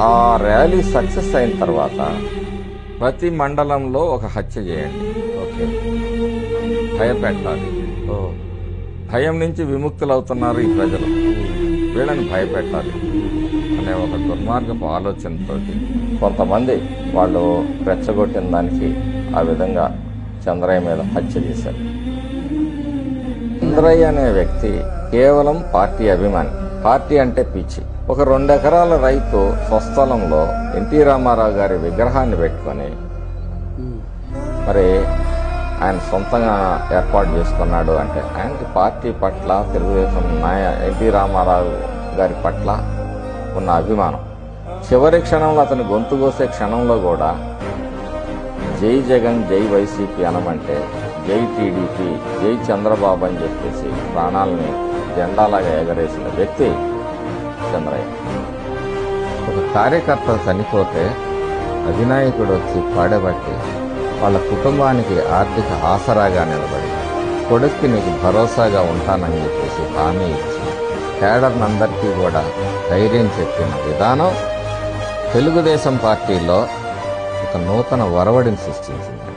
ఆ rally success అయిన తర్వాత ప్రతి మండలంలో ఒక హత్య చేయండి. ఓకే. భయపెట్టాలి. భయం నుంచి విముక్తులవుతున్నారు ఈ ప్రజలు, వీళ్ళని భయపెట్టాలి అనే ఒక దుర్మార్గపు ఆలోచనతోటి కొంతమంది వాళ్ళు రెచ్చగొట్టిన దానికి ఆ విధంగా చంద్రయ్య మీద హత్య చేశారు. చంద్రయ్య అనే వ్యక్తి కేవలం పార్టీ అభిమాని. పార్టీ అంటే పిచ్చి. ఒక 2 ఎకరాల రైతు స్వస్థలంలో ఎన్టీ రామారావు గారి విగ్రహాన్ని పెట్టుకొని మరి ఆయన సొంతంగా ఏర్పాటు చేసుకున్నాడు అంటే ఆయనకి పార్టీ పట్ల, తెలుగుదేశం ఎన్టీ రామారావు గారి పట్ల ఉన్న అభిమానం. చివరి క్షణంలో అతను గొంతు కోసే క్షణంలో కూడా జై జగన్, జై వైసీపీ అనమంటే జై టీడీపీ, జై చంద్రబాబు అని చెప్పేసి ప్రాణాలని జెండాలాగా ఎగరేసిన వ్యక్తి చంద్రయ్య. ఒక కార్యకర్త చనిపోతే అధినాయకుడు వచ్చి పాడబట్టి వాళ్ళ కుటుంబానికి ఆర్థిక ఆసరాగా నిలబడి కొడుక్కి నీకు భరోసాగా ఉంటానని చెప్పేసి హామీ ఇచ్చి కేడర్నందరికీ కూడా ధైర్యం చెప్పిన విధానం తెలుగుదేశం పార్టీలో ఒక నూతన ఒరవడిని సృష్టించింది.